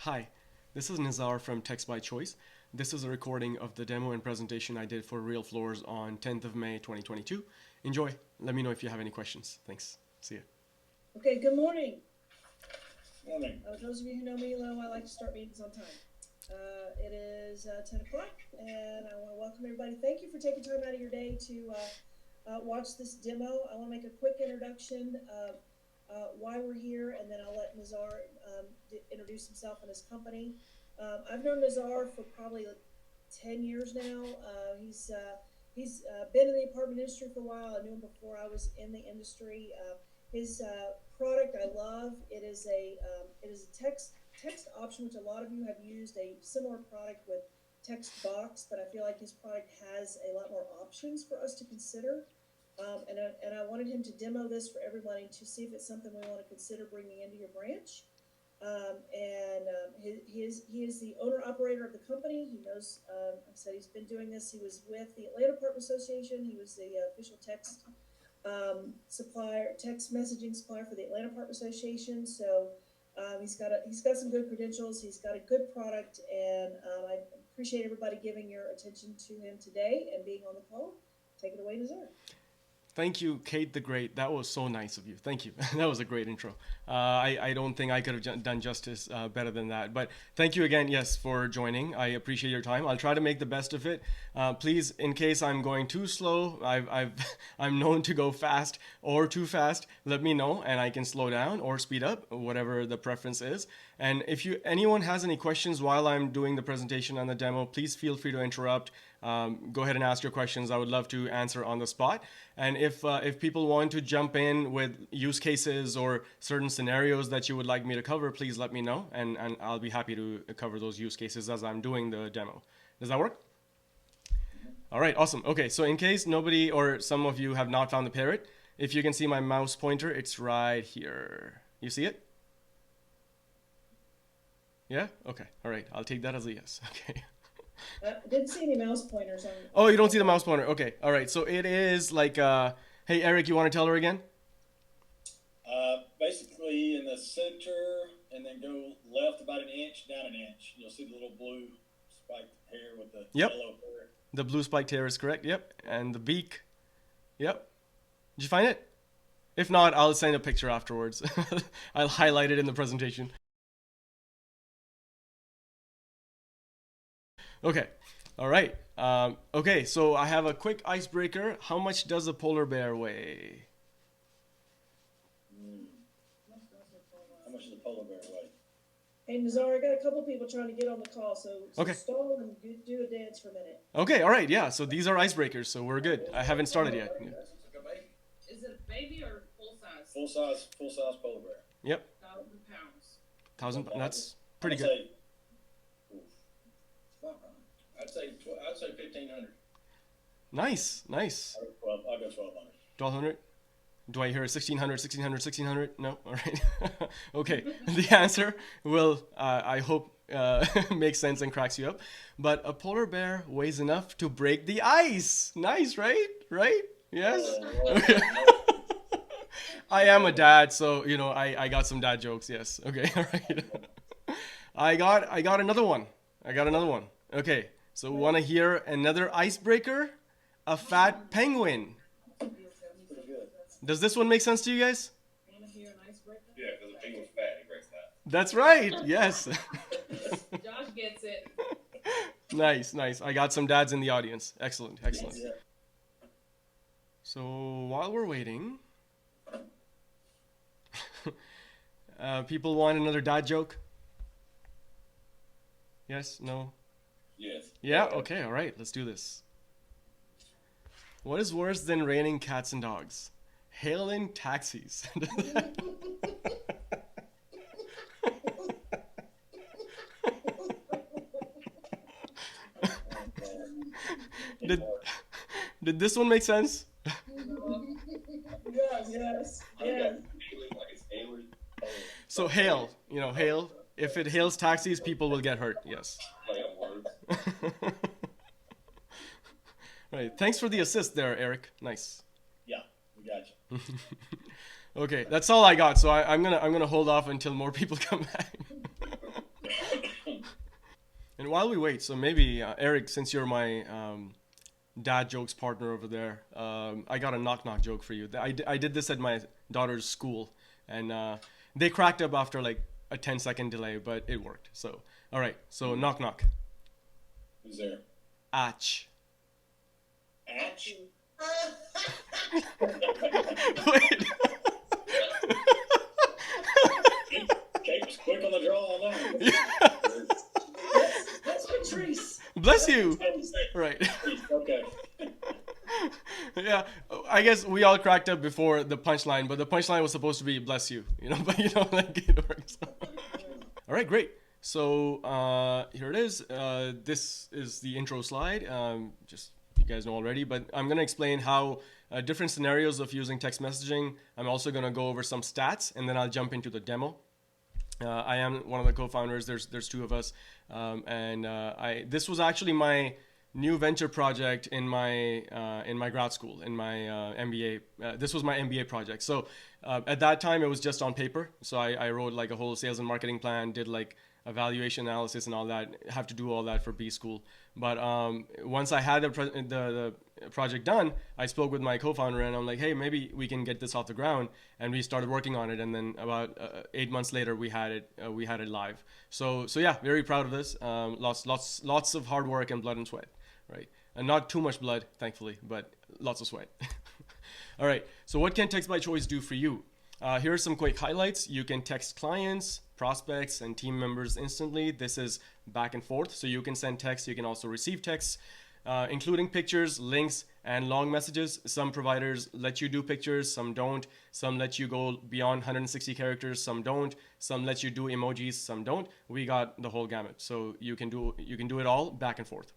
Hi, this is Nizar from TextByChoice. This is a recording of the demo and presentation I did for Real Floors on 10th of May 2022. Enjoy. Let me know if you have any questions. Thanks. See ya. Okay, good morning. Morning. Those of you who know me know I like to start meetings on time. It is 10 o'clock, and I want to welcome everybody. Thank you for taking time out of your day to watch this demo. I want to make a quick introduction of why we're here, and then I'll let Nizar introduce himself and his company. I've known Nizar for probably 10 years now. He's been in the apartment industry for a while. I knew him before I was in the industry. His product I love. It is a text option, which a lot of you have used a similar product with text box, but I feel like his product has a lot more options for us to consider. And I wanted him to demo this for everybody to see if it's something we want to consider bringing into your branch. He is the owner operator of the company. He knows, I said he's been doing this. He was with the Atlanta Apartment Association. He was the official text messaging supplier for the Atlanta Apartment Association. So he's got some good credentials. He's got a good product, and I appreciate everybody giving your attention to him today and being on the call. Take it away, Nazar. Thank you, Kate the Great. That was so nice of you. Thank you. That was a great intro. I don't think I could have done justice better than that. But thank you again, yes, for joining. I appreciate your time. I'll try to make the best of it. Please, in case I'm going too slow, I'm known to go fast or too fast. Let me know, and I can slow down or speed up, whatever the preference is. And if anyone has any questions while I'm doing the presentation and the demo, please feel free to interrupt. Go ahead and ask your questions. I would love to answer on the spot. And if people want to jump in with use cases or certain scenarios that you would like me to cover, please let me know, and I'll be happy to cover those use cases as I'm doing the demo. Does that work? All right, awesome. Okay, so in case nobody or some of you have not found the parrot, if you can see my mouse pointer, it's right here. You see it? Yeah? Okay, all right. I'll take that as a yes. Okay. Didn't see any mouse pointers on. Oh, you don't see the mouse pointer. Okay. All right. So it is like, hey, Eric, you want to tell her again? Basically in the center, and then go left about an inch, down an inch. You'll see the little blue spiked hair with the yellow hair. The blue spiked hair is correct. Yep. And the beak. Yep. Did you find it? If not, I'll send a picture afterwards. I'll highlight it in the presentation. Okay. All right. Okay, so I have a quick icebreaker. How much does a polar bear weigh? How much does a polar bear weigh? Hey, Nazar, I got a couple people trying to get on the call, so okay. Stall and do a dance for a minute. Okay, all right, yeah. So these are icebreakers, so we're good. I haven't started yet. Yeah. Is it baby or full size? Full size polar bear. Yep. 1,000 pounds. 1,000. That's pretty good. I'd say 1,500. Nice. I'll go 1,200. 1,200. Do I hear 1,600, 1,600, 1,600? No. All right. Okay. The answer will, I hope, makes sense and cracks you up. But a polar bear weighs enough to break the ice. Nice, right? Right? Yes. Okay. I am a dad, so I got some dad jokes. Yes. Okay. All right. I got another one. Okay. So want to hear another icebreaker? A fat penguin. Does this one make sense to you guys? Want to hear an icebreaker? Yeah, because the penguin's fat, he breaks that. That's right. Yes. Josh gets it. Nice. I got some dads in the audience. Excellent. So while we're waiting, people want another dad joke? Yes? No? Yes. Yeah? Okay, all right. Let's do this. What is worse than raining cats and dogs? Hailing taxis. Did this one make sense? Yes. So hail, hail. If it hails taxis, people will get hurt. Yes. Right. Thanks for the assist there, Eric. Nice. Yeah, we got you. Okay, that's all I got. So I'm gonna hold off until more people come back. while we wait, so maybe Eric, since you're my dad jokes partner over there, I got a knock knock joke for you. I did this at my daughter's school, and they cracked up after like a 10-second delay, but it worked. So, all right. So knock knock. Who's there? Atch. Atch? Wait. Kate was quick on the draw on that. That's Patrice. Bless you. Right. Okay. Yeah, I guess we all cracked up before the punchline, but the punchline was supposed to be "bless you," but like it works. All right, great. So here it is. This is the intro slide. Just you guys know already, but I'm gonna explain how different scenarios of using text messaging. I'm also gonna go over some stats, and then I'll jump into the demo. I am one of the co-founders. There's two of us, and this was actually my new venture project in my grad school, in my MBA. This was my MBA project. So at that time, it was just on paper. So I wrote like a whole sales and marketing plan, did like evaluation analysis and all that. Have to do all that for B school. But once I had the project done, I spoke with my co-founder and I'm like, hey, maybe we can get this off the ground. And we started working on it. And then about 8 months later, we had it live. So yeah, very proud of this. Lots of hard work and blood and sweat. Right, and not too much blood, thankfully, but lots of sweat. All right, so what can TextByChoice do for you? Here are some quick highlights. You can text clients, prospects, and team members instantly. This is back and forth, so you can send text. You can also receive texts, including pictures, links, and long messages. Some providers let you do pictures, some don't. Some let you go beyond 160 characters, some don't. Some let you do emojis, some don't. We got the whole gamut, so you can do it all back and forth.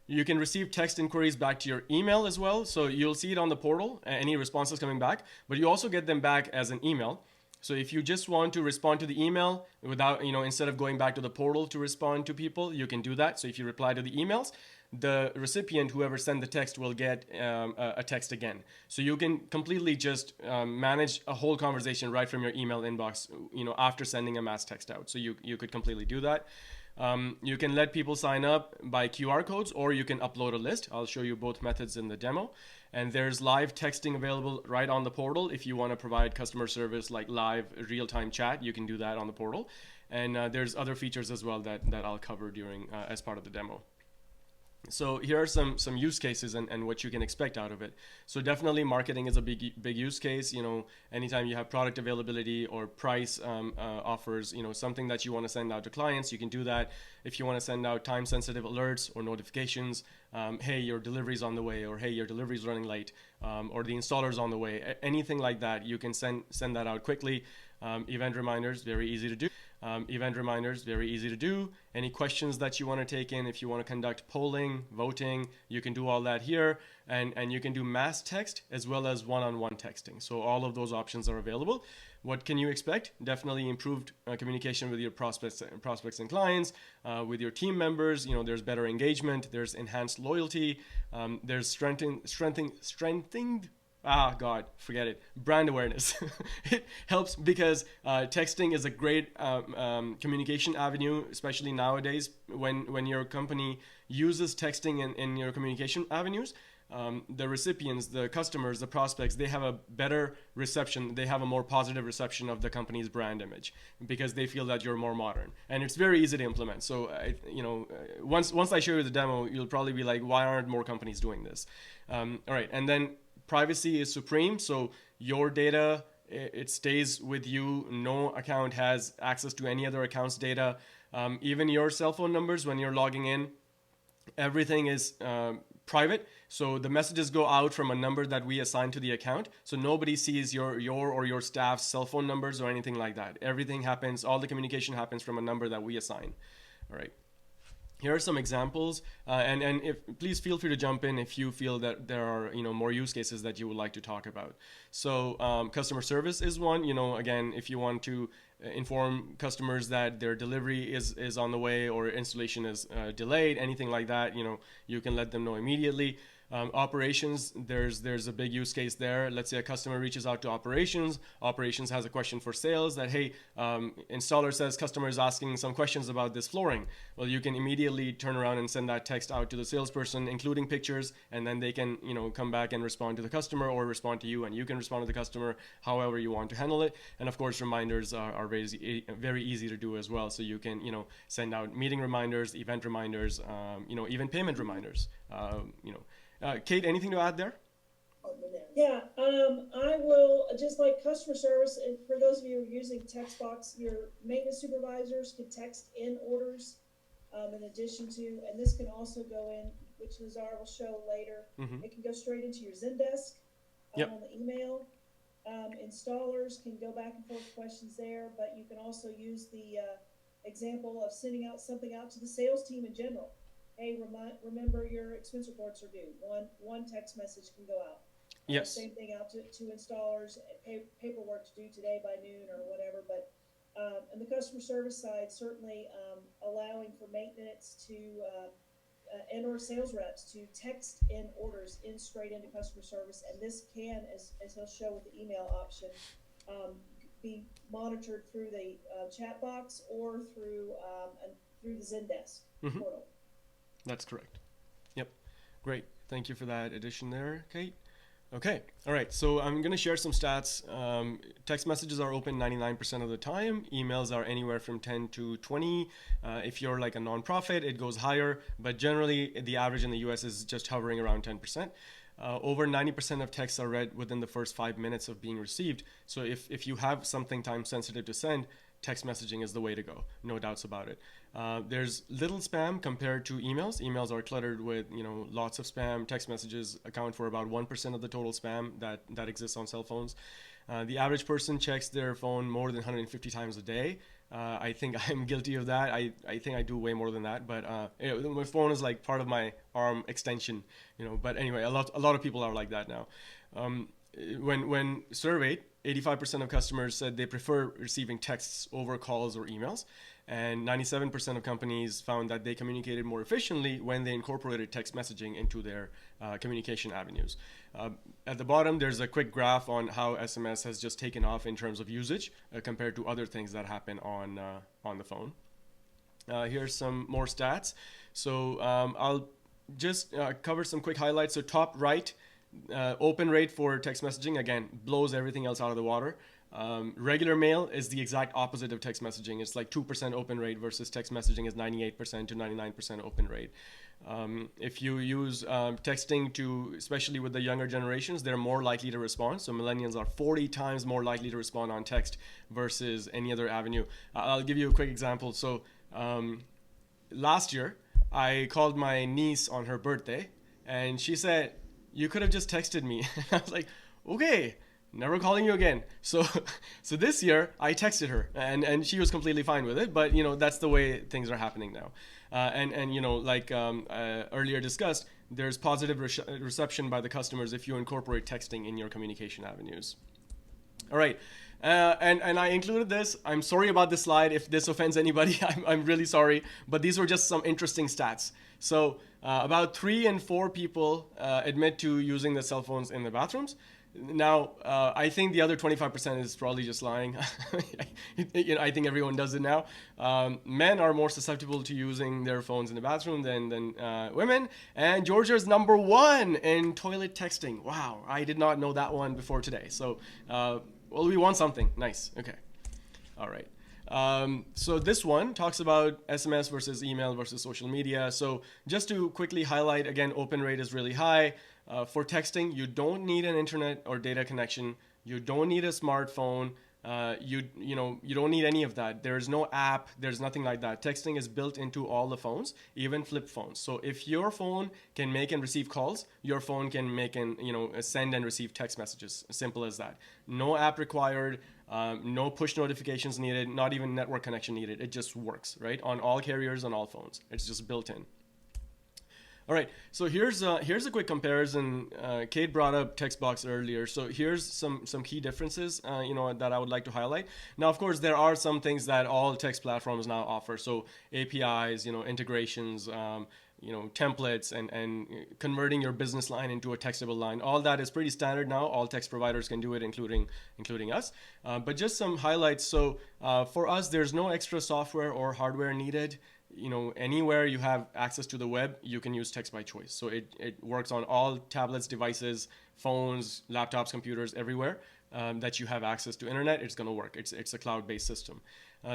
You can receive text inquiries back to your email as well. So you'll see it on the portal, any responses coming back, but you also get them back as an email. So if you just want to respond to the email without, instead of going back to the portal to respond to people, you can do that. So if you reply to the emails, the recipient, whoever sent the text, will get a text again. So you can completely just manage a whole conversation right from your email inbox, after sending a mass text out. So you could completely do that. You can let people sign up by QR codes, or you can upload a list. I'll show you both methods in the demo. And there's live texting available right on the portal. If you want to provide customer service like live real-time chat, you can do that on the portal. And there's other features as well that I'll cover during as part of the demo. So here are some use cases and what you can expect out of it. So definitely marketing is a big use case. Anytime you have product availability or price offers, something that you want to send out to clients, you can do that. If you want to send out time sensitive alerts or notifications, hey, your delivery's on the way, or hey, your delivery's running late, or the installer's on the way, anything like that, you can send that out quickly. Event reminders, very easy to do. Any questions that you want to take in, if you want to conduct polling, voting, you can do all that here. And you can do mass text as well as one-on-one texting. So all of those options are available. What can you expect? Definitely improved communication with your prospects and clients, with your team members. There's better engagement. There's enhanced loyalty. There's strengthened forget it. Brand awareness. It helps because texting is a great communication avenue, especially nowadays when your company uses texting in your communication avenues. The recipients, the customers, the prospects, they have a better reception. They have a more positive reception of the company's brand image because they feel that you're more modern. And it's very easy to implement. So, once I show you the demo, you'll probably be like, why aren't more companies doing this? All right. And then privacy is supreme. So your data, it stays with you. No account has access to any other account's data. Even your cell phone numbers, when you're logging in, everything is private. So the messages go out from a number that we assign to the account. So nobody sees your or your staff's cell phone numbers or anything like that. Everything happens, all the communication happens from a number that we assign. All right. Here are some examples, and please feel free to jump in if you feel that there are more use cases that you would like to talk about. So customer service is one. Again, if you want to inform customers that their delivery is on the way or installation is delayed, anything like that, you can let them know immediately. Operations, there's a big use case there. Let's say a customer reaches out to operations. Operations has a question for sales that, hey, installer says customer is asking some questions about this flooring. Well, you can immediately turn around and send that text out to the salesperson, including pictures, and then they can, come back and respond to the customer or respond to you, and you can respond to the customer however you want to handle it. And of course, reminders are very easy to do as well. So you can, send out meeting reminders, event reminders, even payment reminders. Kate, anything to add there? Yeah, I will, just like customer service, and for those of you who are using TextBox, your maintenance supervisors can text in orders in addition to, and this can also go in, which Lazar will show later. Mm-hmm. It can go straight into your Zendesk on the email. Installers can go back and forth questions there, but you can also use the example of sending out something out to the sales team in general. Hey, remember your expense reports are due. One text message can go out. Yes. Same thing out to installers. Paperwork due today by noon or whatever. But on the customer service side, certainly allowing for maintenance to and or sales reps to text in orders in straight into customer service, and this can, as he'll show with the email option, be monitored through the chat box or through the Zendesk portal. That's correct. Yep. Great. Thank you for that addition there, Kate. Okay. All right. So I'm going to share some stats. Text messages are open 99% of the time. Emails are anywhere from 10 to 20. If you're like a nonprofit, it goes higher. But generally, the average in the US is just hovering around 10%. Over 90% of texts are read within the first 5 minutes of being received. So if you have something time sensitive to send, text messaging is the way to go. No doubts about it. There's little spam compared to emails. Emails are cluttered with lots of spam. Text messages account for about 1% of the total spam that exists on cell phones. The average person checks their phone more than 150 times a day. I think I'm guilty of that. I think I do way more than that. But my phone is like part of my arm extension. But anyway, a lot of people are like that now. When surveyed, 85% of customers said they prefer receiving texts over calls or emails, and 97% of companies found that they communicated more efficiently when they incorporated text messaging into their communication avenues. At the bottom, there's a quick graph on how SMS has just taken off in terms of usage compared to other things that happen on the phone. Here's some more stats. So I'll just cover some quick highlights. So top right, open rate for text messaging, again, blows everything else out of the water. Regular mail is the exact opposite of text messaging. It's like 2% open rate versus text messaging is 98% to 99% open rate. If you use texting to, especially with the younger generations, they're more likely to respond. So millennials are 40 times more likely to respond on text versus any other avenue. I'll give you a quick example. So last year, I called my niece on her birthday, and she said, "You could have just texted me." I was like, okay, never calling you again. So this year I texted her, and she was completely fine with it. But that's the way things are happening now. Like earlier discussed, there's positive reception by the customers if you incorporate texting in your communication avenues. All right. And I included this. I'm sorry about this slide. If this offends anybody, I'm really sorry. But these were just some interesting stats. So about 3 in 4 people admit to using the cell phones in the bathrooms. Now, I think the other 25% is probably just lying. I think everyone does it now. Men are more susceptible to using their phones in the bathroom than women. And Georgia's number 1 in toilet texting. Wow, I did not know that one before today. So, well, we won something. Nice. Okay. All right. So this one talks about SMS versus email versus social media. So just to quickly highlight, again, open rate is really high. For texting, you don't need an internet or data connection. You don't need a smartphone. You don't need any of that. There's no app. There's nothing like that. Texting is built into all the phones, even flip phones. So if your phone can make and receive calls, your phone can make and send and receive text messages. Simple as that. No app required. No push notifications needed. Not even network connection needed. It just works, right? On all carriers, on all phones. It's just built in. All right, so here's a quick comparison. Kate brought up text box earlier, so here's some key differences, that I would like to highlight. Now, of course, there are some things that all text platforms now offer. So APIs, integrations, templates, and converting your business line into a textable line. All that is pretty standard now. All text providers can do it, including us. But just some highlights. So for us, there's no extra software or hardware needed. Anywhere you have access to the web, you can use TextByChoice. So it works on all tablets, devices, phones, laptops, computers, everywhere that you have access to internet. It's going to work. It's a cloud-based system.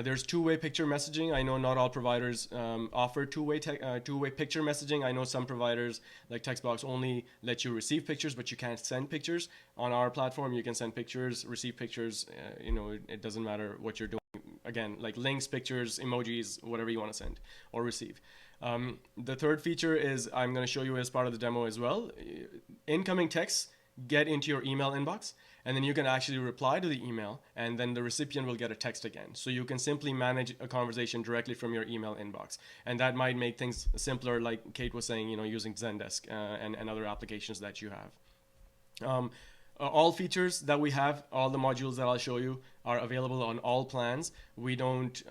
There's two-way picture messaging. I know not all providers offer two-way picture messaging. I know some providers like Textbox only let you receive pictures, but you can't send pictures. On our platform, you can send pictures, receive pictures. It doesn't matter what you're doing. Again, like links, pictures, emojis, whatever you want to send or receive. The third feature is I'm going to show you as part of the demo as well. Incoming texts get into your email inbox, and then you can actually reply to the email, and then the recipient will get a text again. So you can simply manage a conversation directly from your email inbox. And that might make things simpler, like Kate was saying, using Zendesk and other applications that you have. All features that we have, all the modules that I'll show you are available on all plans. We don't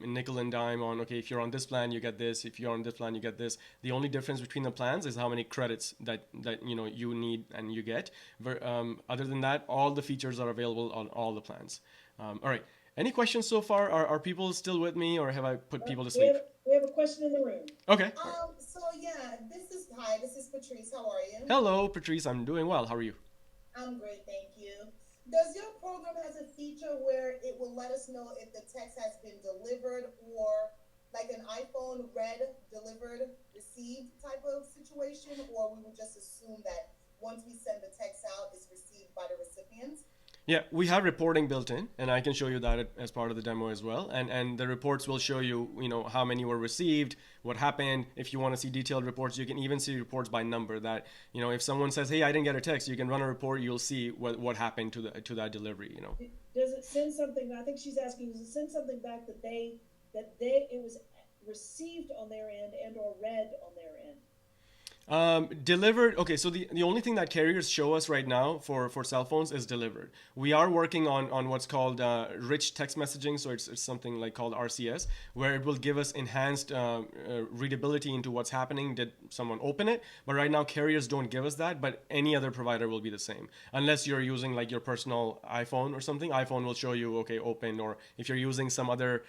nickel and dime on, okay, if you're on this plan, you get this. If you're on this plan, you get this. The only difference between the plans is how many credits that you need and you get. Other than that, all the features are available on all the plans. All right. Any questions so far? Are people still with me, or have I put people to sleep? We have a question in the room. Okay. So yeah, this is Patrice. How are you? Hello, Patrice. I'm doing well. How are you? I'm great, thank you. Does your program has a feature where it will let us know if the text has been delivered, or like an iPhone read, delivered, received type of situation, or we will just assume that once we send the text out, it's received by the recipient? Yeah, we have reporting built in, and I can show you that as part of the demo as well. And the reports will show you, how many were received, what happened. If you want to see detailed reports, you can even see reports by number. That if someone says, "Hey, I didn't get a text," you can run a report. You'll see what happened to that delivery. Does it send something? I think she's asking. Does it send something back that it was received on their end and or read on their end? Delivered. Okay, so the only thing that carriers show us right now for cell phones is delivered. We are working on what's called rich text messaging, so it's something like called RCS, where it will give us enhanced readability into what's happening. Did someone open it? But right now carriers don't give us that, but any other provider will be the same. Unless you're using like your personal iPhone or something, iPhone will show you, okay, opened, or if you're using some other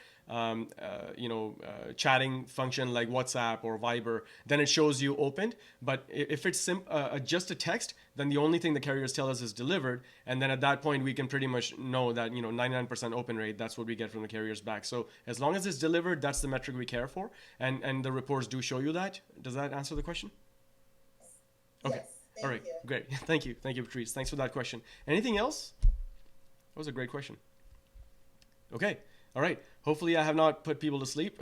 chatting function like WhatsApp or Viber, then it shows you opened. But if it's just a text, then the only thing the carriers tell us is delivered, and then at that point we can pretty much know that 99% open rate. That's what we get from the carriers back. So as long as it's delivered, that's the metric we care for, and the reports do show you that. Does that answer the question? Okay. Yes, All right. you. Great. Thank you, Patrice. Thanks for that question. Anything else? That was a great question. Okay. All right. Hopefully I have not put people to sleep.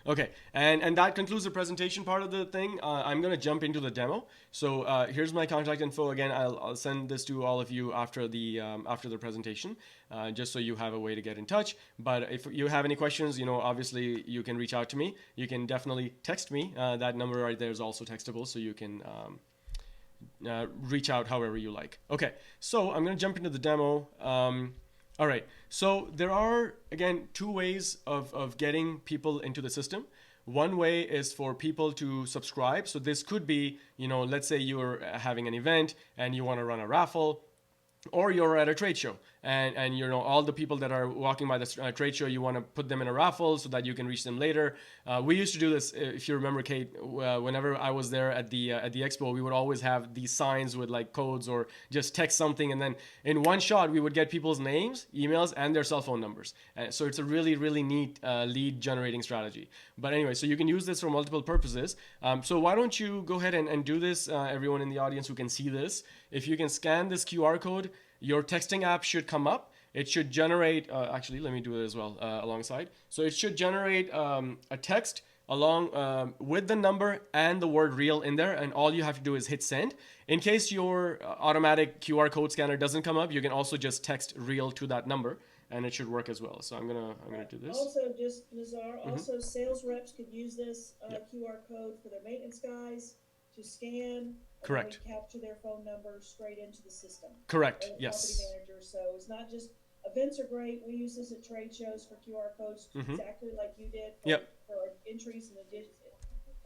Okay. And that concludes the presentation part of the thing. I'm going to jump into the demo. So here's my contact info. Again, I'll send this to all of you after the presentation, just so you have a way to get in touch. But if you have any questions, obviously you can reach out to me. You can definitely text me. That number right there is also textable, so you can reach out however you like. Okay. So I'm going to jump into the demo. All right, so there are, again, two ways of getting people into the system. One way is for people to subscribe. So this could be, let's say you're having an event and you want to run a raffle, or you're at a trade show and all the people that are walking by the trade show, you want to put them in a raffle so that you can reach them later. We used to do this, if you remember, Kate, whenever I was there at the expo, we would always have these signs with like codes or just text something, and then in one shot we would get people's names, emails, and their cell phone numbers. So it's a really, really neat lead generating strategy. But anyway, so you can use this for multiple purposes. So why don't you go ahead and do this, everyone in the audience who can see this. If you can scan this QR code, your texting app should come up. It should generate, actually, let me do it as well alongside. So it should generate a text along with the number and the word real in there. And all you have to do is hit send. In case your automatic QR code scanner doesn't come up, you can also just text real to that number, and it should work as well. So I'm gonna do this. Also, just Nazar, also sales reps could use this QR code for their maintenance guys. to scan. And Correct. then we capture their phone number straight into the system. Correct. Or the Yes. property manager. So it's not just events are great. We use this at trade shows for QR codes, exactly like you did. For entries and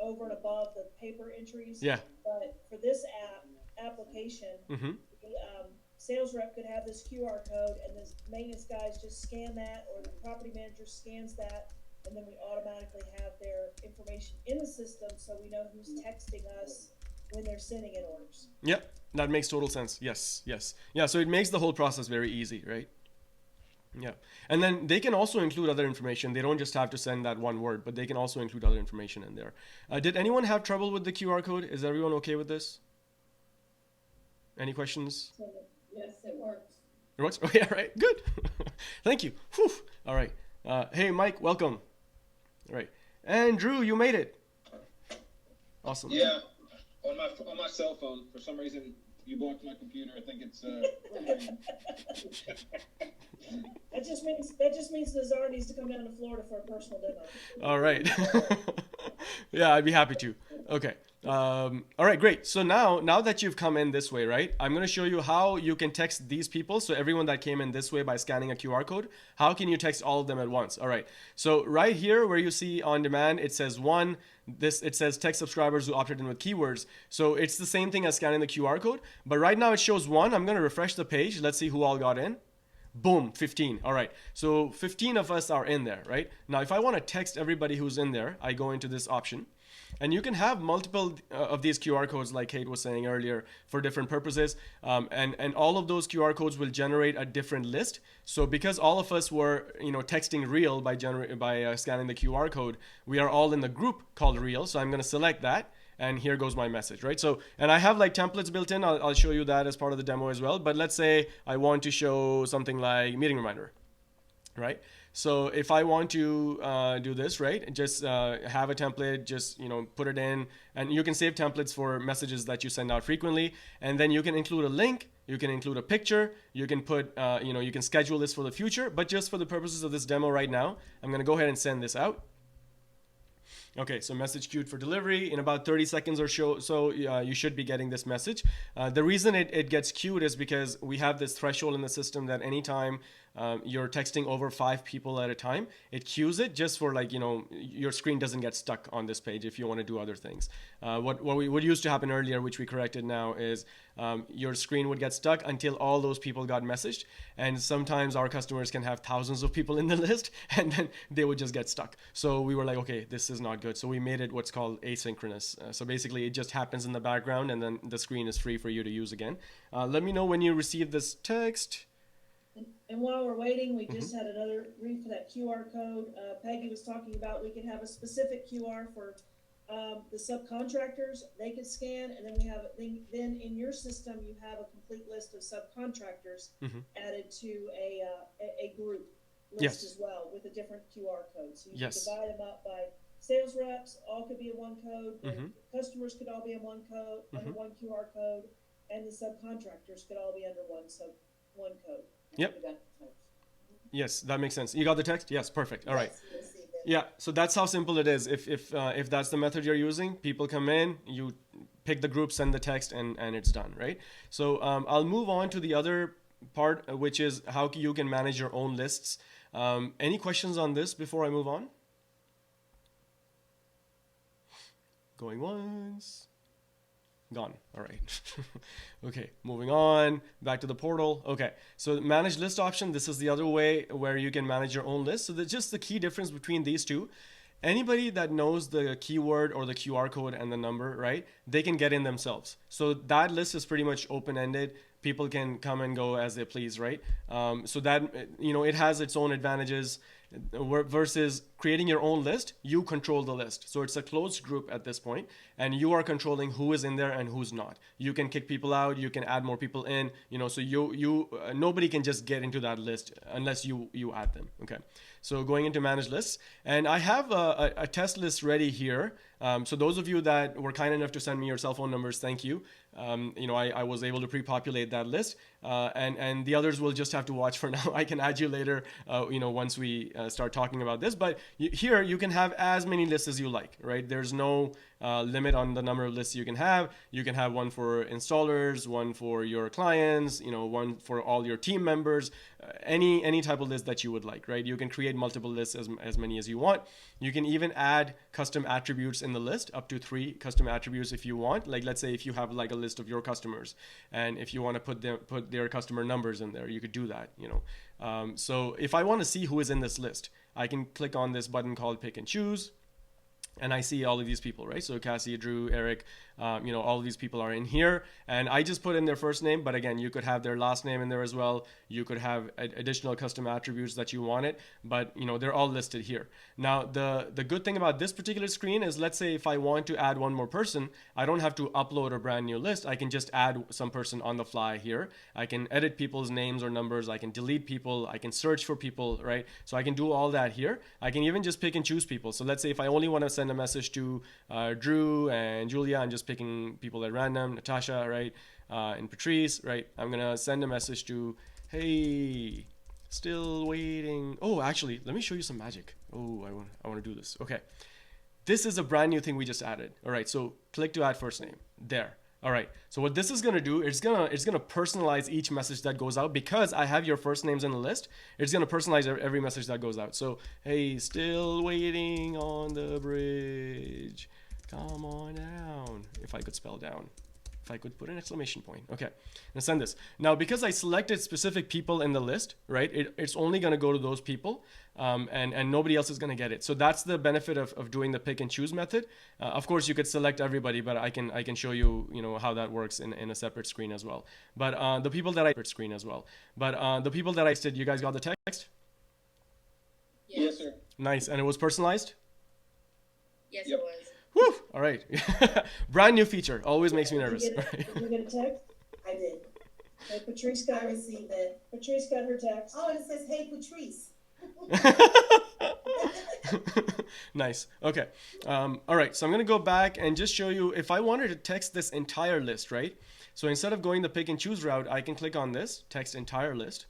over and above the paper entries. Yeah. But for this application, the sales rep could have this QR code, and the maintenance guys just scan that, or the property manager scans that, and then we automatically have their information in the system, so we know who's texting us when they're sending in orders. Yep, that makes total sense. Yes, yes. Yeah, so it makes the whole process very easy, right? Yeah. And then they can also include other information. They don't just have to send that one word, but they can also include other information in there. Did anyone have trouble with the QR code? Is everyone okay with this? Any questions? Yes, it works. It works? Oh, yeah, right. Good. Thank you. Whew. All right. Hey, Mike, welcome. All right. And Drew, you made it. Awesome. Yeah. On my cell phone, for some reason, you blocked my computer. I think it's. That just means Nazar needs to come down to Florida for a personal demo. All right. Yeah, I'd be happy to. Okay. All right, great. So now that you've come in this way, right, I'm going to show you how you can text these people. So everyone that came in this way by scanning a QR code, how can you text all of them at once? All right. So right here where you see on demand, it says it says text subscribers who opted in with keywords. So it's the same thing as scanning the QR code, but right now it shows 1. I'm going to refresh the page. Let's see who all got in. Boom, 15. All right. So 15 of us are in there, right? Now, if I want to text everybody who's in there, I go into this option. And you can have multiple of these QR codes, like Kate was saying earlier, for different purposes. And all of those QR codes will generate a different list. So because all of us were, texting real by scanning the QR code, we are all in the group called real. So I'm going to select that. And here goes my message, right? So, and I have like templates built in. I'll show you that as part of the demo as well. But let's say I want to show something like meeting reminder, right? So if I want to do this, right, just have a template, just, put it in, and you can save templates for messages that you send out frequently. And then you can include a link, you can include a picture, you can put, you can schedule this for the future, but just for the purposes of this demo right now, I'm going to go ahead and send this out. Okay, so message queued for delivery in about 30 seconds or so. You should be getting this message. The reason it gets queued is because we have this threshold in the system that anytime you're texting over 5 people at a time, it queues it just for your screen doesn't get stuck on this page if you want to do other things. What used to happen earlier, which we corrected now, is your screen would get stuck until all those people got messaged. And sometimes our customers can have thousands of people in the list and then they would just get stuck. So we were like, okay, this is not good. So we made it what's called asynchronous. So basically it just happens in the background and then the screen is free for you to use again. Let me know when you receive this text. And while we're waiting, we just had another read for that QR code. Peggy was talking about we could have a specific QR for the subcontractors. They could scan, and then in your system you have a complete list of subcontractors added to a group list as well with a different QR code. So you can divide them up by sales reps. All could be in one code. The customers could all be in one code under one QR code, and the subcontractors could all be under one code. Yep. Yes, that makes sense. You got the text? Yes, perfect. All right. Yeah, so that's how simple it is. If that's the method you're using, people come in, you pick the group, send the text, and it's done, right? So I'll move on to the other part, which is how you can manage your own lists. Any questions on this before I move on? Going once. Gone. All right. Okay, moving on back to the portal. Okay, so manage list option. This is the other way where you can manage your own list. So that's just the key difference between these two. Anybody that knows the keyword or the QR code and the number, right, they can get in themselves. So that list is pretty much open-ended. People can come and go as they please, right? So that, it has its own advantages versus creating your own list. You control the list. So it's a closed group at this point, and you are controlling who is in there and who's not. You can kick people out. You can add more people in, so nobody can just get into that list unless you add them. Okay. So going into manage lists, and I have a test list ready here. So those of you that were kind enough to send me your cell phone numbers, thank you. I was able to pre-populate that list, and the others will just have to watch for now. I can add you later, once we start talking about this. But here you can have as many lists as you like, right? There's no limit on the number of lists you can have. You can have one for installers, one for your clients, one for all your team members, any type of list that you would like, right? You can create multiple lists, as many as you want. You can even add custom attributes in the list, up to 3 custom attributes if you want. Like, let's say if you have like a list of your customers, and if you want to put their customer numbers in there, you could do that. So if I want to see who is in this list, I can click on this button called Pick and Choose, and I see all of these people, right? So Cassie, Drew, Eric, all of these people are in here, and I just put in their first name, but again, you could have their last name in there as well. You could have additional custom attributes that you wanted, but they're all listed here. Now, the good thing about this particular screen is, let's say if I want to add one more person, I don't have to upload a brand new list. I can just add some person on the fly here. I can edit people's names or numbers. I can delete people. I can search for people, right? So I can do all that here. I can even just pick and choose people. So let's say if I only want to send a message to Drew and Julia, I'm just picking people at random, Natasha, right? And Patrice, right? I'm gonna send a message to, hey, still waiting. Oh, actually, let me show you some magic. Oh, I want to do this. Okay, this is a brand new thing we just added. All right, so click to add first name there. All right, so what this is gonna do, it's gonna personalize each message that goes out, because I have your first names in the list. It's gonna personalize every message that goes out. So, hey, still waiting on the bridge. Come on down. If I could spell down. If I could put an exclamation point. Okay, and send this. Now, because I selected specific people in the list, right, it's only going to go to those people, and nobody else is going to get it. So that's the benefit of doing the pick and choose method. Of course, you could select everybody, but I can show you, how that works in a separate screen as well. But the people that I listed, you guys got the text? Yes, sir. Nice, and it was personalized? Yes, Yep. it was. Woo! All right. Brand new feature. Always makes me nervous. Did you get a text? I did. Hey, Patrice got I received it. Patrice got her text. Oh, and it says, "Hey, Patrice." Nice. Okay. All right. So I'm going to go back and just show you, if I wanted to text this entire list, right? So instead of going the pick and choose route, I can click on this, text entire list.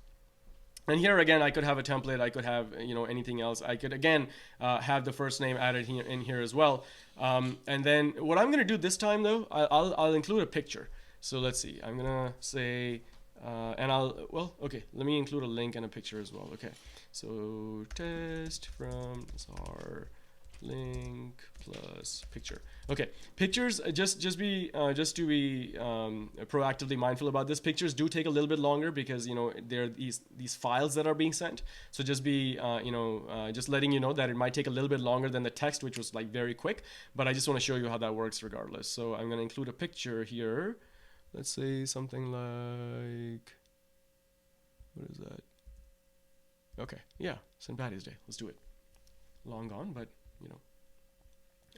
And here again, I could have a template. I could have anything else. I could again have the first name added in here as well. And then what I'm going to do this time though, I'll include a picture. So let's see. I'm gonna say, okay. Let me include a link and a picture as well. Okay. So test from czar link plus picture. Okay, pictures, just to be proactively mindful about this, pictures do take a little bit longer because there are these files that are being sent. So just be just letting you know that it might take a little bit longer than the text, which was like very quick, but I just want to show you how that works regardless. So I'm going to include a picture here. Let's say something like, what is that? Okay, yeah, St. Patty's Day. Let's do it. Long gone, but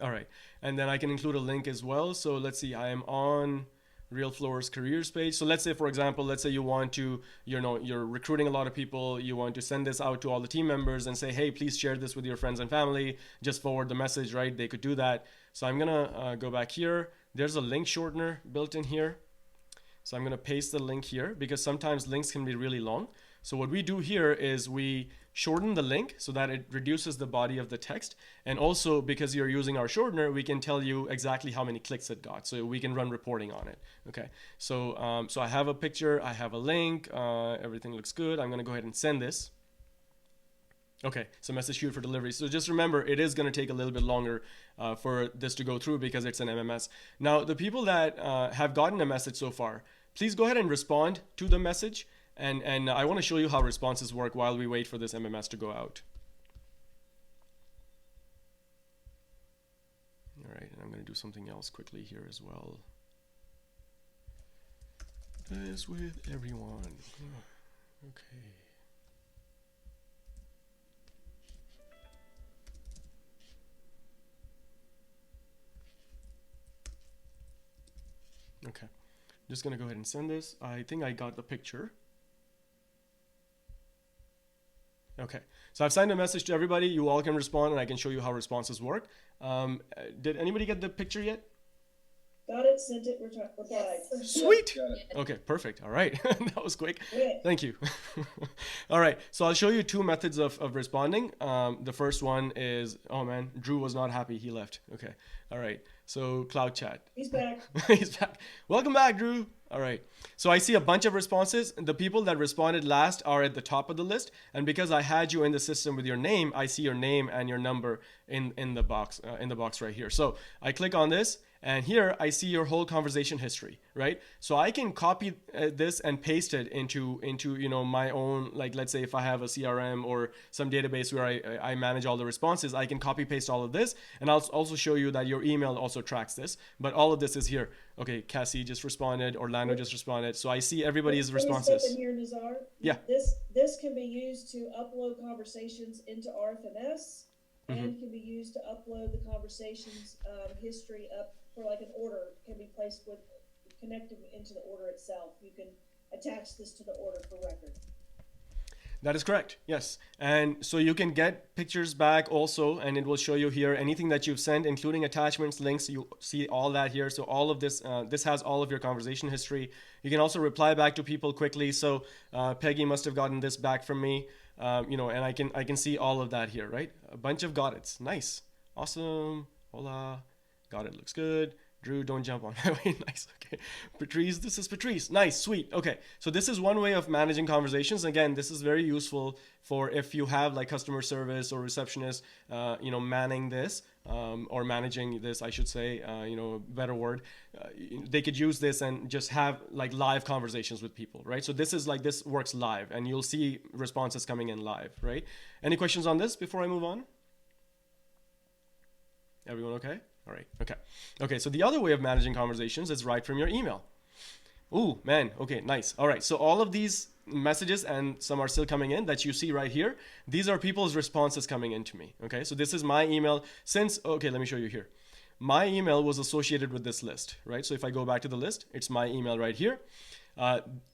all right, and then I can include a link as well. So let's see, I am on RealFloor's careers page. So let's say, for example, let's say you want to, you're recruiting a lot of people. You want to send this out to all the team members and say, hey, please share this with your friends and family. Just forward the message, right? They could do that. So I'm gonna go back here. There's a link shortener built in here. So I'm gonna paste the link here because sometimes links can be really long. So what we do here is we shorten the link so that it reduces the body of the text. And also because you're using our shortener, we can tell you exactly how many clicks it got. So we can run reporting on it. Okay. So, so I have a picture, I have a link, everything looks good. I'm going to go ahead and send this. Okay, so message queued for delivery. So just remember, it is going to take a little bit longer for this to go through because it's an MMS. Now, the people that have gotten a message so far, please go ahead and respond to the message. And I want to show you how responses work while we wait for this MMS to go out. All right, and I'm going to do something else quickly here as well. This with everyone. Okay. Okay, just going to go ahead and send this. I think I got the picture. Okay, so I've sent a message to everybody. You all can respond and I can show you how responses work. Did anybody get the picture yet? Got it, sent it, replied. Yes. Sweet. Got it. Okay, perfect. All right. That was quick. Okay. Thank you. All right. So I'll show you two methods of responding. The first one is, oh man, Drew was not happy. He left. Okay. All right. So Cloud Chat. He's back. He's back. Welcome back, Drew. All right. So I see a bunch of responses. The people that responded last are at the top of the list. And because I had you in the system with your name, I see your name and your number in the box right here. So I click on this. And here I see your whole conversation history, right? So I can copy this and paste it into my own, like let's say if I have a CRM or some database where I manage all the responses, I can copy paste all of this. And I'll also show you that your email also tracks this, but all of this is here. Okay, Cassie just responded, Orlando just responded. So I see everybody's responses. In here, Nazar. Yeah. This can be used to upload conversations into RFMS and can be used to upload the conversations history up for like an order can be placed with connected into the order itself. You can attach this to the order for record. That is correct. Yes. And so you can get pictures back also, and it will show you here anything that you've sent, including attachments, links. You see all that here. So all of this, this has all of your conversation history. You can also reply back to people quickly. So Peggy must have gotten this back from me, and I can see all of that here, right? A bunch of got it's. Nice. Awesome. Hola. Got it. Looks good. Drew, don't jump on my way. Nice. Okay. Patrice, this is Patrice. Nice. Sweet. Okay. So this is one way of managing conversations. Again, this is very useful for if you have like customer service or receptionist, manning this or managing this, I should say, better word. They could use this and just have like live conversations with people, right? So this works live and you'll see responses coming in live, right? Any questions on this before I move on? Everyone okay? All right. Okay. So the other way of managing conversations is right from your email. Ooh, man. Okay, nice. All right. So all of these messages, and some are still coming in that you see right here, these are people's responses coming into me. Okay. So this is my email let me show you here. My email was associated with this list, right? So if I go back to the list, it's my email right here.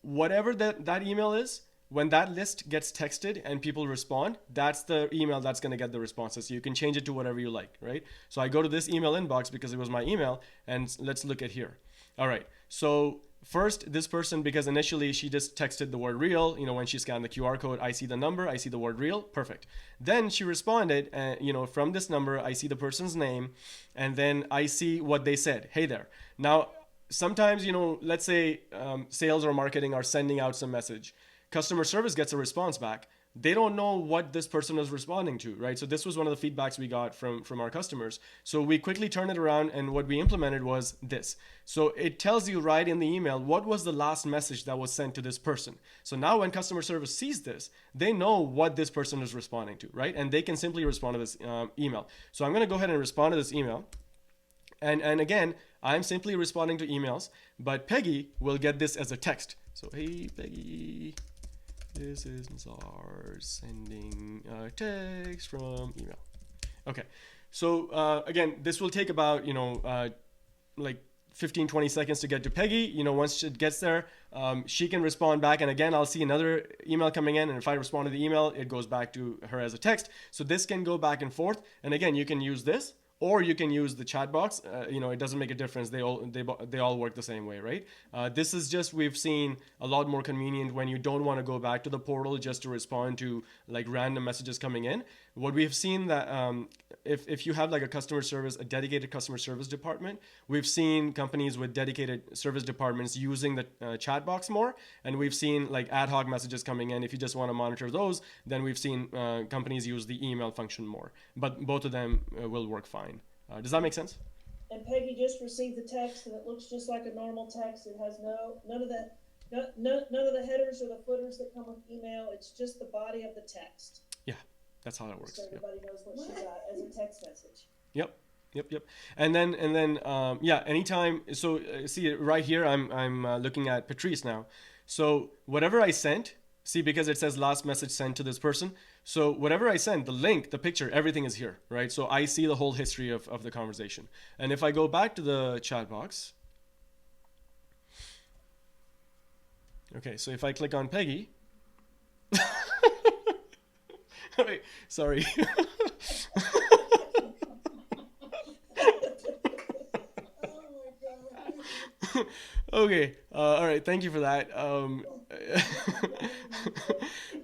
Whatever that email is, when that list gets texted and people respond, that's the email that's going to get the responses. So you can change it to whatever you like, right? So I go to this email inbox because it was my email, and let's look at here. All right. So first, this person, because initially she just texted the word real, when she scanned the QR code, I see the number, I see the word real, perfect. Then she responded, from this number, I see the person's name, and then I see what they said. Hey there. Now, sometimes, let's say sales or marketing are sending out some message. Customer service gets a response back. They don't know what this person is responding to, right? So this was one of the feedbacks we got from our customers. So we quickly turned it around, and what we implemented was this. So it tells you right in the email, what was the last message that was sent to this person? So now when customer service sees this, they know what this person is responding to, right? And they can simply respond to this email. So I'm going to go ahead and respond to this email. And again, I'm simply responding to emails, but Peggy will get this as a text. So, hey, Peggy. This is Nazar sending a text from email. Okay, so again, this will take about, like 15, 20 seconds to get to Peggy. Once it gets there, she can respond back. And again, I'll see another email coming in. And if I respond to the email, it goes back to her as a text. So this can go back and forth. And again, you can use this. Or you can use the chat box. It doesn't make a difference. They all work the same way, right? This is just, we've seen a lot more convenient when you don't want to go back to the portal just to respond to like random messages coming in. What we have seen that if you have like a dedicated customer service department, we've seen companies with dedicated service departments using the chat box more, and we've seen like ad hoc messages coming in. If you just want to monitor those, then we've seen companies use the email function more. But both of them will work fine. Does that make sense? And Peggy just received the text, and it looks just like a normal text. It has none of the headers or the footers that come with email. It's just the body of the text. Yeah, that's how that works. So everybody knows what she got as a text message. Yep. And then anytime. So see right here, I'm looking at Patrice now. So whatever I sent, see, because it says last message sent to this person. So whatever I send, the link, the picture, everything is here, right? So I see the whole history of the conversation. And if I go back to the chat box, okay, so if I click on Peggy, wait, sorry. Oh my God. Okay. All right. Thank you for that.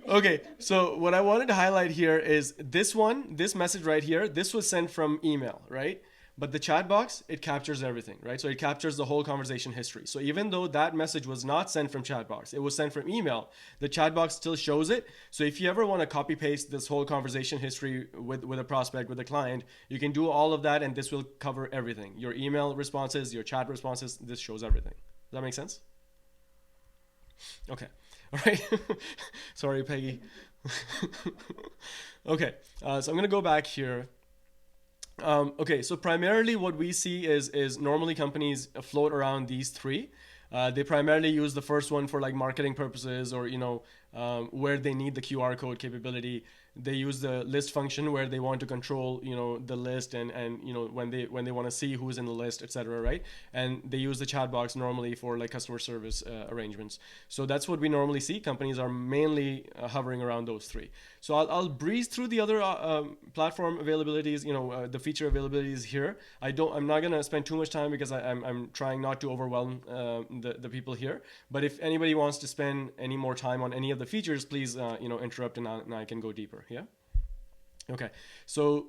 Okay. So what I wanted to highlight here is this message right here. This was sent from email, right? But the chat box, it captures everything, right? So it captures the whole conversation history. So even though that message was not sent from chat box, it was sent from email, the chat box still shows it. So if you ever want to copy paste this whole conversation history with a prospect, with a client, you can do all of that and this will cover everything. Your email responses, your chat responses, this shows everything. Does that make sense? Okay. All right. Sorry, Peggy. Okay. So I'm going to go back here. Okay, so primarily what we see is normally companies float around these three. They primarily use the first one for like marketing purposes, or where they need the QR code capability. They use the list function where they want to control the list and when they want to see who's in the list, etc. Right? And they use the chat box normally for like customer service arrangements. So that's what we normally see. Companies are mainly hovering around those three. So I'll breeze through the other platform availabilities, the feature availabilities here. I'm not gonna spend too much time because I'm trying not to overwhelm the people here. But if anybody wants to spend any more time on any of the features, please interrupt and I can go deeper. Yeah. Okay. So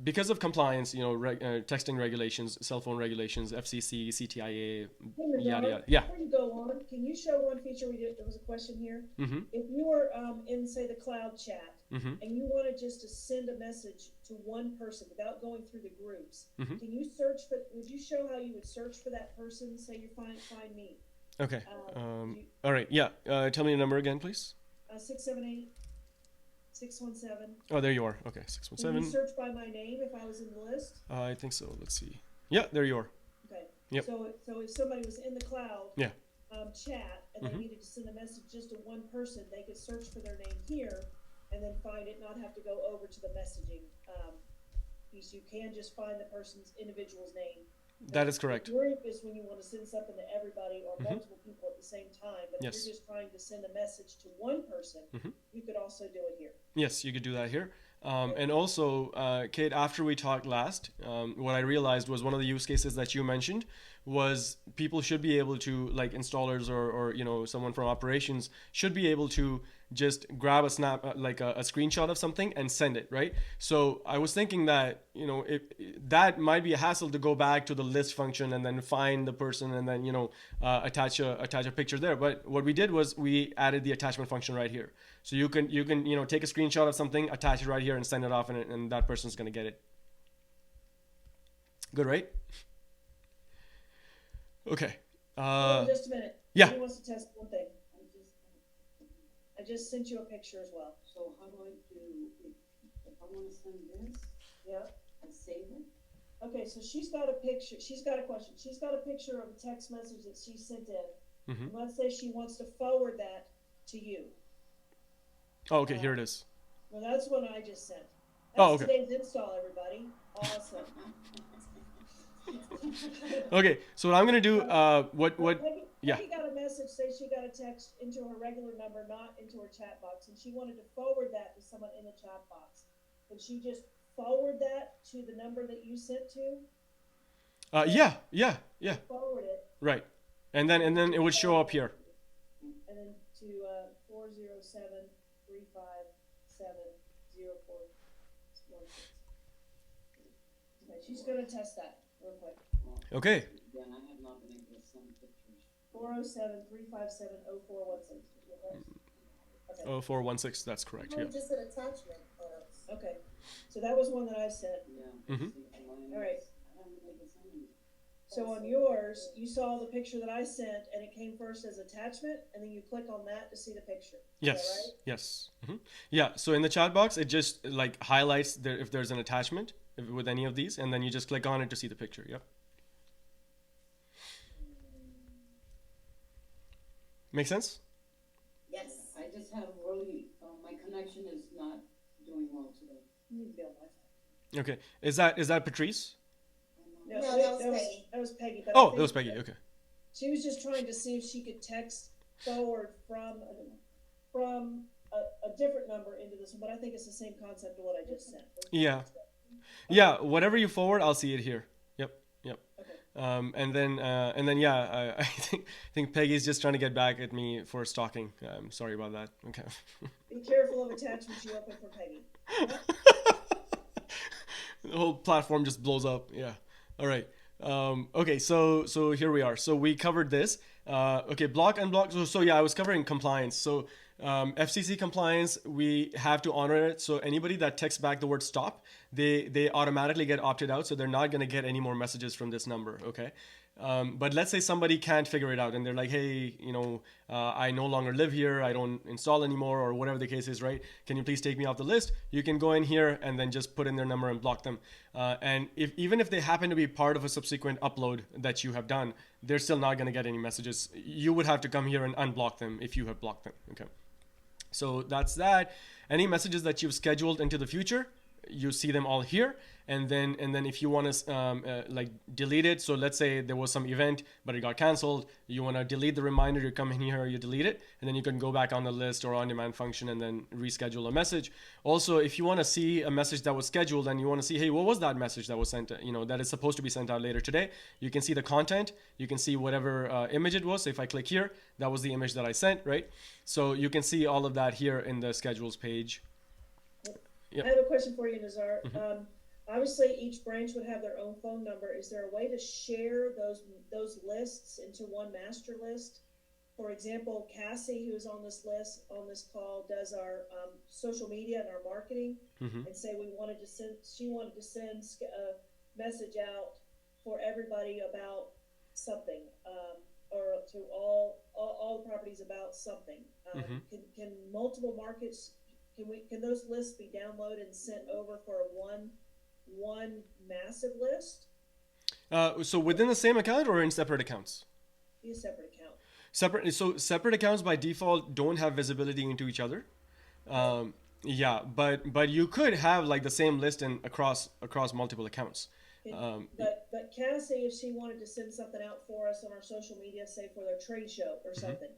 because of compliance, texting regulations, cell phone regulations, FCC, CTIA, yada yada. Yeah. Before you go on, can you show one feature we did? There was a question here. Mm-hmm. If you were in, say, the cloud chat, Mm-hmm. and you wanted just to send a message to one person without going through the groups, Mm-hmm. can you search for? Would you show how you would search for that person? Say you find me. Okay. All right. Yeah. Tell me the number again, please. 678-617. Oh, there you are. Okay, Can you 617. search by my name if I was in the list? I think so. Let's see. Yeah, there you are. Okay. Yep. So if somebody was in the cloud, Yeah. Chat, and Mhm. they needed to send a message just to one person, they could search for their name here, and then find it, not have to go over to the messaging piece. You can just find the person's individual's name. That is correct. The group is when you want to send something to everybody or Mhm. multiple people at the same time. But Yes. if you're just trying to send a message to one person, Mhm. you could also do it here. Yes, you could do that here. And also, Kate, after we talked last, what I realized was one of the use cases that you mentioned was people should be able to, like installers or someone from operations should be able to just grab a snap, like a screenshot of something and send it, right? So I was thinking that, that might be a hassle to go back to the list function and then find the person and then, attach a picture there. But what we did was we added the attachment function right here. So you can take a screenshot of something, attach it right here and send it off and that person's going to get it. Good, right? Okay. Hold on just a minute. yeah. He wants to test one thing. I just sent you a picture as well. So how do I do, if I want to send this, Yeah. I save it? Okay, so she's got a picture. She's got a question. She's got a picture of a text message that she sent in. Mhm. And let's say she wants to forward that to you. Oh, okay, here it is. Well, that's one I just sent. That's Oh, okay. today's install, everybody. Awesome. Okay, so what I'm going to do, yeah. Peggy got a message, say she got a text into her regular number, not into her chat box, and she wanted to forward that to someone in the chat box. Could she just forward that to the number that you sent to? Yeah. Forward it, Right. And then it would show up here. and then to 407-357-0416. Okay, she's gonna test that real quick. Okay. Yeah, and I have not been able to send pictures. 407-357-0416. Okay. 0416, that's correct. Yeah. Just an attachment. Okay. So that was one that I sent. Yeah. Mhm. All right. I haven't been able to send them. So on yours, you saw the picture that I sent, and it came first as attachment, and then you click on that to see the picture. Is Yes. that right? Yes. Yeah. So in the chat box, it just like highlights if there's an attachment with any of these, and then you just click on it to see the picture. Yep. Make sense? Yes. I just have really, my connection is not doing well today. You need to be on Wi-Fi. Okay. Is that Patrice? No, that was Peggy. That was Peggy. But I Oh, think that was Peggy. Okay. She was just trying to see if she could text forward from a different number into this one, but I think it's the same concept of what I just sent. Yeah. Yeah. Whatever you forward, I'll see it here. Yep. Okay. And then yeah, I think Peggy's just trying to get back at me for stalking. Sorry about that. Okay. Be careful of attachments you open for Peggy. The whole platform just blows up. Yeah. All right. Okay. So here we are. So we covered this. Okay. Block, unblock. So yeah, I was covering compliance. So FCC compliance, we have to honor it. So anybody that texts back the word stop, they automatically get opted out. So they're not going to get any more messages from this number. Okay. But let's say somebody can't figure it out and they're like, hey, I no longer live here. I don't install anymore, or whatever the case is, right? Can you please take me off the list? You can go in here and then just put in their number and block them. And even if they happen to be part of a subsequent upload that you have done, they're still not going to get any messages. You would have to come here and unblock them if you have blocked them. Okay. So that's that. Any messages that you've scheduled into the future, you see them all here. And then if you want to like delete it, so let's say there was some event but it got canceled, you want to delete the reminder, you come in here, you delete it, and then you can go back on the list or on demand function and then reschedule a message. Also, if you want to see a message that was scheduled and you want to see, hey, what was that message that was sent, that is supposed to be sent out later today, you can see the content, you can see whatever image it was. So if I click here, that was the image that I sent, right? So you can see all of that here in the schedules page. Yep. I have a question for you, Nazar. Obviously, each branch would have their own phone number. Is there a way to share those lists into one master list? For example, Cassie, who's on this list, on this call, does our social media and our marketing, and say she wanted to send a message out for everybody about something, or to all the properties about something. Can multiple markets, can those lists be downloaded and sent over for one massive list? So within the same account or in separate accounts? Be a separate account. Separate accounts by default don't have visibility into each other. Yeah, but you could have like the same list across multiple accounts. But Cassie, if she wanted to send something out for us on our social media, say for their trade show or something,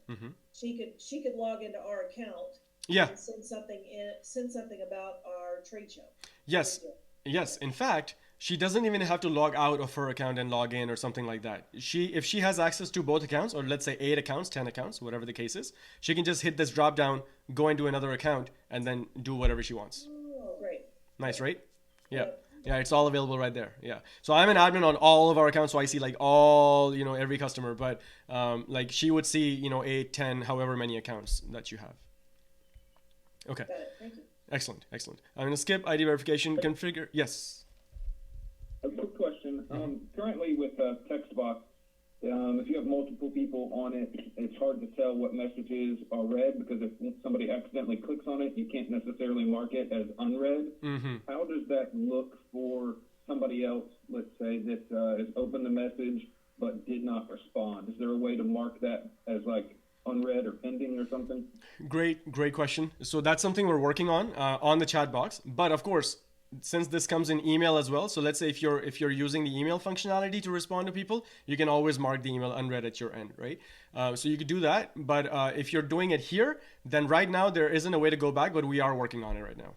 she could log into our account. Yeah. And send something about our trade show. Yes. In fact, she doesn't even have to log out of her account and log in or something like that. If she has access to both accounts, or let's say 8 accounts, 10 accounts, whatever the case is, she can just hit this drop down, go into another account, and then do whatever she wants. Oh, great. Nice, right? Yeah. Yeah, it's all available right there. Yeah. So I'm an admin on all of our accounts, so I see like all, every customer, but like she would see, 8, 10, however many accounts that you have. Okay. Got it. Thank you. Excellent. I'm going to skip ID verification, configure. Yes. A quick question. Currently with TextBox, if you have multiple people on it, it's hard to tell what messages are read, because if somebody accidentally clicks on it, you can't necessarily mark it as unread. How does that look for somebody else, let's say, that has opened the message but did not respond? Is there a way to mark that as like unread or pending or something? Great question. So that's something we're working on the chat box. But of course, since this comes in email as well, so let's say if you're using the email functionality to respond to people, you can always mark the email unread at your end, right? So you could do that. But if you're doing it here, then right now there isn't a way to go back, but we are working on it right now.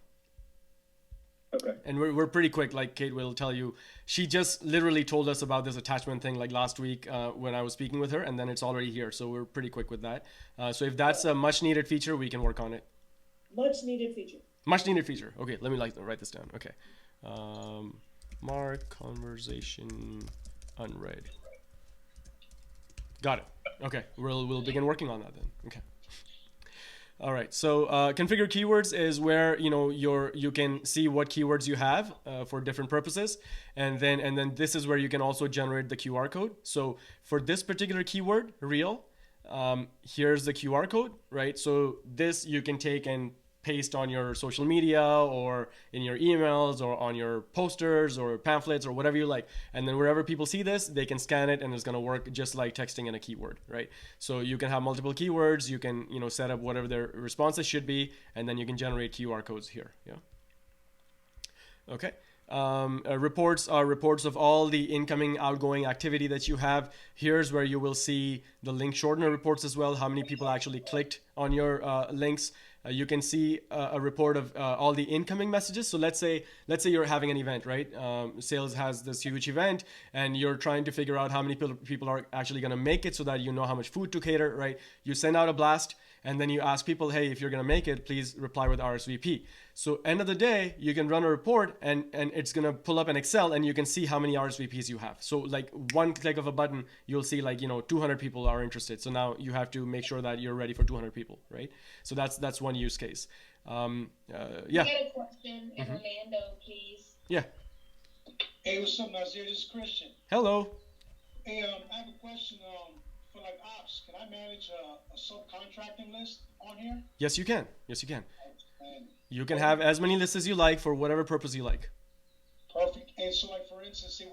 Okay. And we're pretty quick, like Kate will tell you. She just literally told us about this attachment thing like last week when I was speaking with her, and then it's already here. So we're pretty quick with that. So if that's a much needed feature, we can work on it. Much needed feature. Okay, let me write this down. Okay. Mark conversation unread. Got it. Okay, we'll begin working on that then. Okay. All right. So configure keywords is where you can see what keywords you have for different purposes, and then this is where you can also generate the QR code. So for this particular keyword, real, here's the QR code, right? So this you can take and paste on your social media or in your emails or on your posters or pamphlets or whatever you like. And then wherever people see this, they can scan it and it's going to work just like texting in a keyword, right? So you can have multiple keywords, you can, set up whatever their responses should be, and then you can generate QR codes here. Yeah. Okay. Reports are reports of all the incoming, outgoing activity that you have. Here's where you will see the link shortener reports as well, how many people actually clicked on your links. You can see a report of all the incoming messages. So let's say you're having an event, right? Sales has this huge event, and you're trying to figure out how many people are actually going to make it, so that you know how much food to cater, right? You send out a blast, and then you ask people, hey, if you're going to make it, please reply with RSVP. So end of the day, you can run a report, and it's going to pull up an Excel, and you can see how many RSVPs you have. So like one click of a button, you'll see 200 people are interested. So now you have to make sure that you're ready for 200 people, right? So that's one use case. Yeah. I got a question in Orlando, please. Yeah. Hey, what's up, Nazir? This is Christian. Hello. Hey, I have a question. For like ops, can I manage a subcontracting list on here? Yes, you can. Yes, you can. And You can have as many lists as you like for whatever purpose you like. perfect. And so, like for instance, it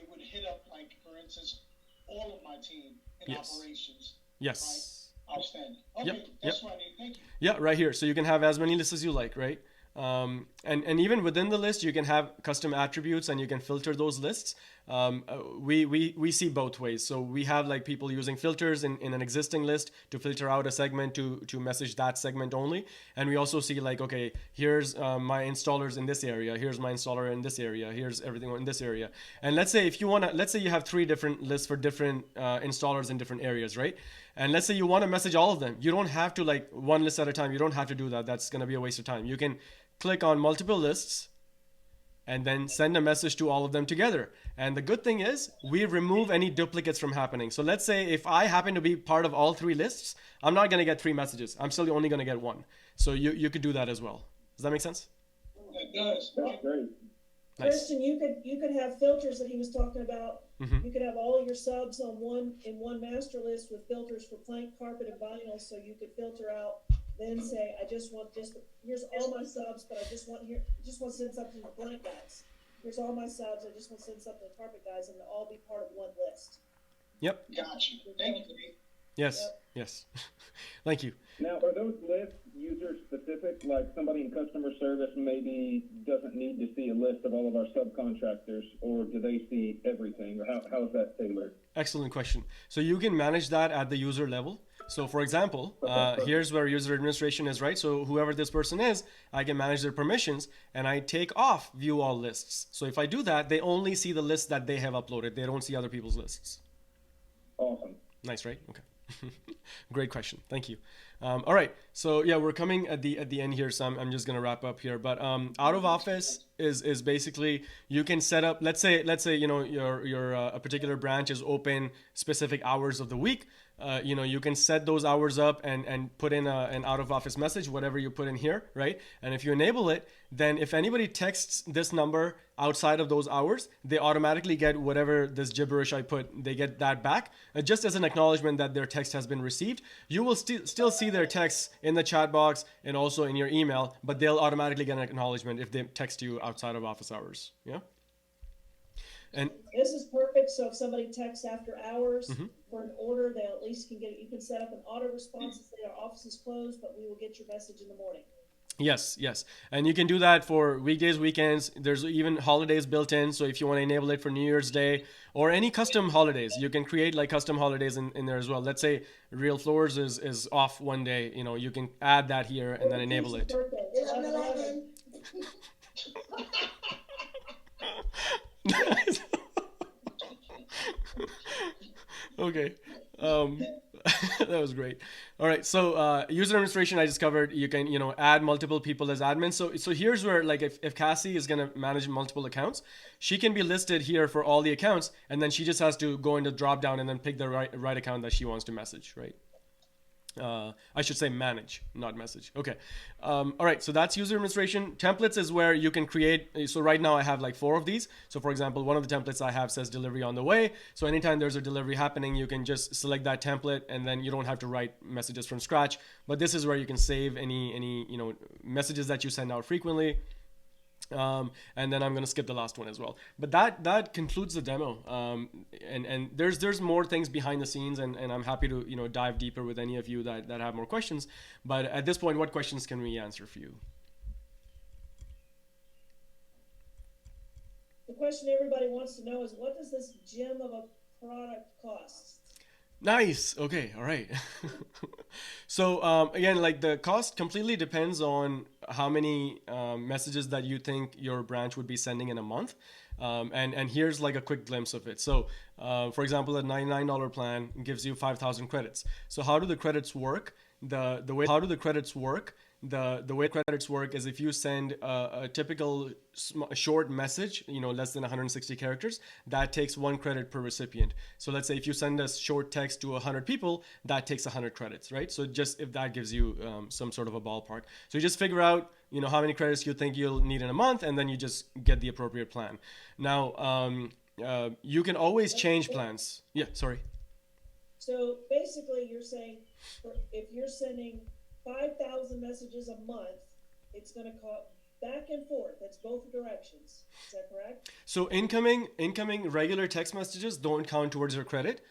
would hit up like for instance all of my team in Yes. operations. Yes. Right? Outstanding. Okay, Yep, that's what I need. Thank you. Yeah, right here. So you can have as many lists as you like, right? And even within the list, you can have custom attributes, and you can filter those lists. We see both ways. So we have like people using filters in an existing list to filter out a segment to message that segment only. And we also see like, okay, here's my installers in this area. Here's my installer in this area. Here's everything in this area. And let's say let's say you have 3 different lists for different installers in different areas, right? And let's say you want to message all of them. You don't have to like one list at a time. You don't have to do that. That's going to be a waste of time. You can click on multiple lists and then send a message to all of them together. And the good thing is we remove any duplicates from happening. So let's say if I happen to be part of all 3 lists, I'm not going to get 3 messages. I'm still only going to get 1. So you could do that as well. Does that make sense? It does. That's great. Nice. Christian, you could have filters that he was talking about. Mhm. You could have all your subs on one master list with filters for plank, carpet, and vinyl. So you could filter out, then say, here's all my subs, but I just want to send something to the blank guys. Here's all my subs. I just want to send something to the carpet guys, and they'll all be part of one list. Yep. Got you. Thank you, Nate. Yes. Yep. Yes. Thank you. Now, are those lists user specific? Like somebody in customer service maybe doesn't need to see a list of all of our subcontractors, or do they see everything? Or how is that tailored? Excellent question. So you can manage that at the user level. So for example, here's where user administration is, right? So whoever this person is, I can manage their permissions, and I take off view all lists. So if I do that, they only see the list that they have uploaded. They don't see other people's lists. Awesome. Nice, right? Okay. Great question. Thank you. All right. So yeah, we're coming at the end here. So I'm just gonna wrap up here. But out of office is basically you can set up. Let's say your a particular branch is open specific hours of the week. You can set those hours up and put in an out of office message, whatever you put in here, right? And if you enable it, then if anybody texts this number outside of those hours, they automatically get whatever this gibberish I put, they get that back, just as an acknowledgement that their text has been received. You will still see their texts in the chat box and also in your email, but they'll automatically get an acknowledgement if they text you outside of office hours. Yeah. And This is perfect. So if somebody texts after hours for an order, they at least can get it. You can set up an auto response and say our office is closed, but we will get your message in the morning. yes. And you can do that for weekdays, weekends. There's even holidays built in. So if you want to enable it for New Year's Day or any custom holidays, you can create like custom holidays in there as well. Let's say Real Floors is off one day. You can add that here and then enable it. Birthday, 11/11. Okay. That was great. All right. So user administration, I just covered. You can add multiple people as admins. So here's where like if Cassie is gonna manage multiple accounts, she can be listed here for all the accounts, and then she just has to go into drop down and then pick the right account that she wants to message, right? I should say manage, not message. Okay. All right. So that's user administration. Templates is where you can create. So right now I have like 4 of these. So for example, one of the templates I have says delivery on the way. So anytime there's a delivery happening, you can just select that template, and then you don't have to write messages from scratch. But this is where you can save any messages that you send out frequently. And then I'm going to skip the last one as well. But that concludes the demo. And there's more things behind the scenes, and I'm happy to dive deeper with any of you that have more questions. But at this point, what questions can we answer for you? the question everybody wants to know is, what does this gem of a product cost? Nice. Okay. All right. So again, like the cost completely depends on how many messages that you think your branch would be sending in a month. And here's like a quick glimpse of it. So for example, a $99 plan gives you 5,000 credits. So how do the credits work? The way credits work is if you send a typical short message, less than 160 characters, that takes 1 credit per recipient. So let's say if you send a short text to 100 people, that takes 100 credits, right? So just if that gives you some sort of a ballpark. So you just figure out, how many credits you think you'll need in a month, and then you just get the appropriate plan. Now, you can always change plans. Yeah, sorry. So basically you're saying if you're sending 5,000 messages a month, it's going to cost back and forth. That's both directions. Is that correct? So incoming regular text messages don't count towards your credit.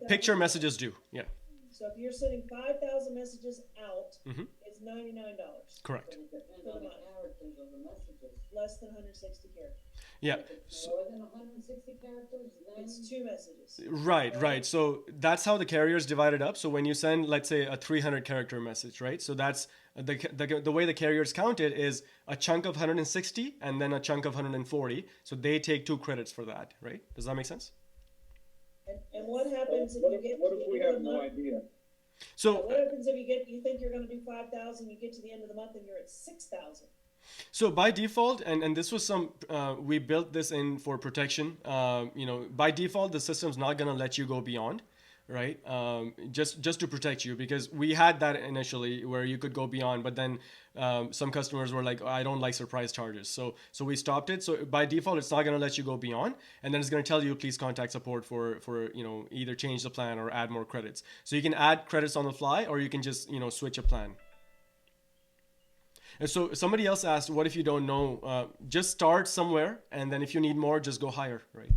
Picture messages do. Yeah. So if you're sending 5,000 messages out, Mhm. it's $99. Correct. Depends on the characters of the messages. Less than 160 characters. Yeah. If it's more than 160 characters, then It's 2 messages. Right. So that's how the carriers divide it up. So when you send, let's say, a 300 character message, right? So that's the way the carriers count it is a chunk of 160 and then a chunk of 140. So they take 2 credits for that, right? Does that make sense? And what happens if What you if, get what to if the we end of have the no month? idea? So What happens if you think you're going to do 5,000, you get to the end of the month and you're at 6,000? So by default, and this was we built this in for protection. By default, the system's not gonna let you go beyond, right? Just to protect you, because we had that initially where you could go beyond, but then some customers were like, I don't like surprise charges, so we stopped it. So by default, it's not gonna let you go beyond, and then it's gonna tell you, please contact support for either change the plan or add more credits. So you can add credits on the fly, or you can just switch a plan. And so somebody else asked, what if you don't know? Just start somewhere, and then if you need more, just go higher, right?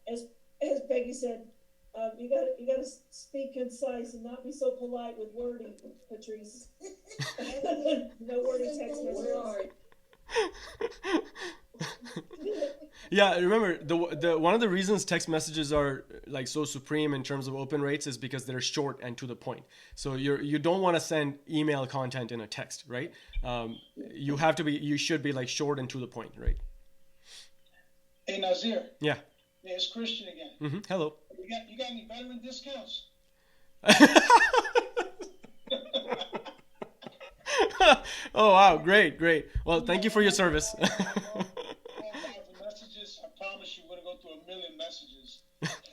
As Peggy said, you got to speak concise and not be so polite with wording, Patrice. No wording text messages. Yeah, remember the one of the reasons text messages are like so supreme in terms of open rates is because they're short and to the point. So you don't want to send email content in a text, right? You should be like short and to the point, right? Hey, Nazir. Yeah. Yeah, it's Christian again. Mm-hmm. Hello. You got any veteran discounts? Oh wow, great. Well, thank you for your service. 1,000 messages. I promise you, we're gonna go through 1 million messages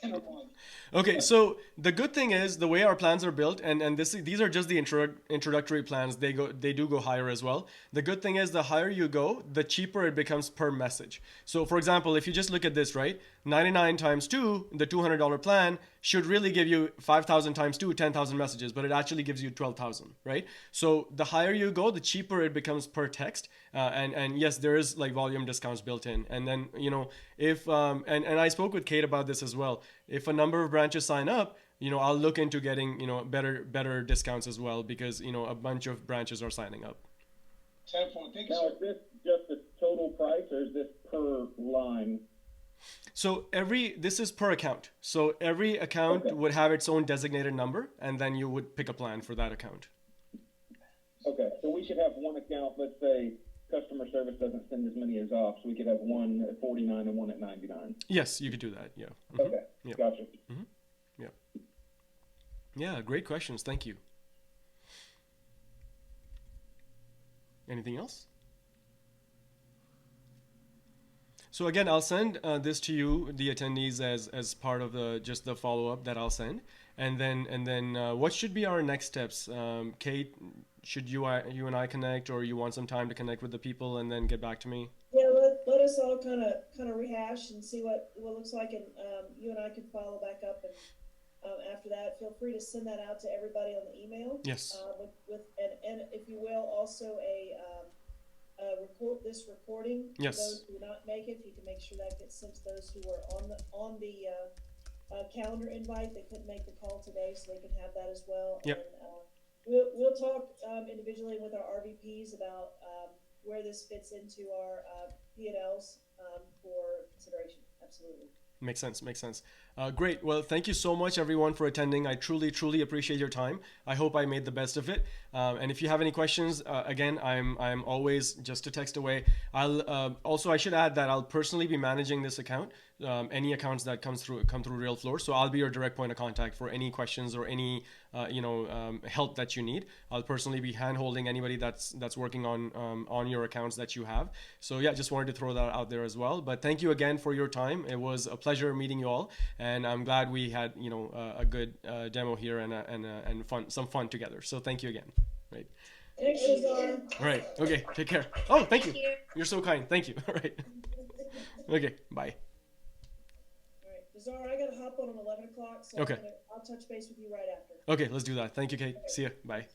in a month. Okay, so the good thing is the way our plans are built, and these are just the introductory plans. They do go higher as well. The good thing is the higher you go, the cheaper it becomes per message. So for example, if you just look at this, right, 99 times 2, the $200 plan should really give you 5,000 times 2, 10,000 messages, but it actually gives you 12,000, right? So the higher you go, the cheaper it becomes per text. And yes, there is like volume discounts built in. And then, if, and I spoke with Kate about this as well. If a number of branches sign up, I'll look into getting, better discounts as well, because, a bunch of branches are signing up. 10 point. Thank you, Now, sir. is this just the total price, or is this per line? So this is per account. So every account Okay. would have its own designated number, and then you would pick a plan for that account. Okay, so we should have one account, let's say customer service doesn't send as many as off, so we could have one at 49 and one at 99. Yes, you could do that. Yeah. Mhm. Okay, Yeah. gotcha. Yeah, great questions. Thank you. Anything else? So again, I'll send this to you, the attendees, as part of just the follow up that I'll send, and then what should be our next steps? Kate, should you and I connect, or you want some time to connect with the people and then get back to me? Yeah, let us all kind of rehash and see what it looks like, and you and I can follow back up, and after that, feel free to send that out to everybody on the email. Yes. And if you will, also record this recording. Yes. For those who do not make it, you can make sure that gets sent to those who were on the calendar invite. They couldn't make the call today, so they can have that as well. Yep. And we'll talk individually with our RVPs about where this fits into our P&Ls for consideration. Absolutely. Makes sense. Makes sense. Great. Well, thank you so much, everyone, for attending. I truly, truly appreciate your time. I hope I made the best of it. And if you have any questions, again, I'm always just a text away. I'll also, I should add that I'll personally be managing this account. Any accounts that come through RealFloor. So I'll be your direct point of contact for any questions or any help that you need. I'll personally be hand-holding anybody that's working on your accounts that you have. So yeah, just wanted to throw that out there as well. But thank you again for your time. It was a pleasure meeting you all, and I'm glad we had a good demo here and some fun together. So thank you again. Right. Thanks, Lazar. All right. Okay. Take care. Oh, thank you. You're so kind. Thank you. All right. Okay. Bye. All right, Lazar, I got to hop on at 11 o'clock, so Okay. I'll touch base with you right after. Okay. Let's do that. Thank you, Kate. See ya. Bye.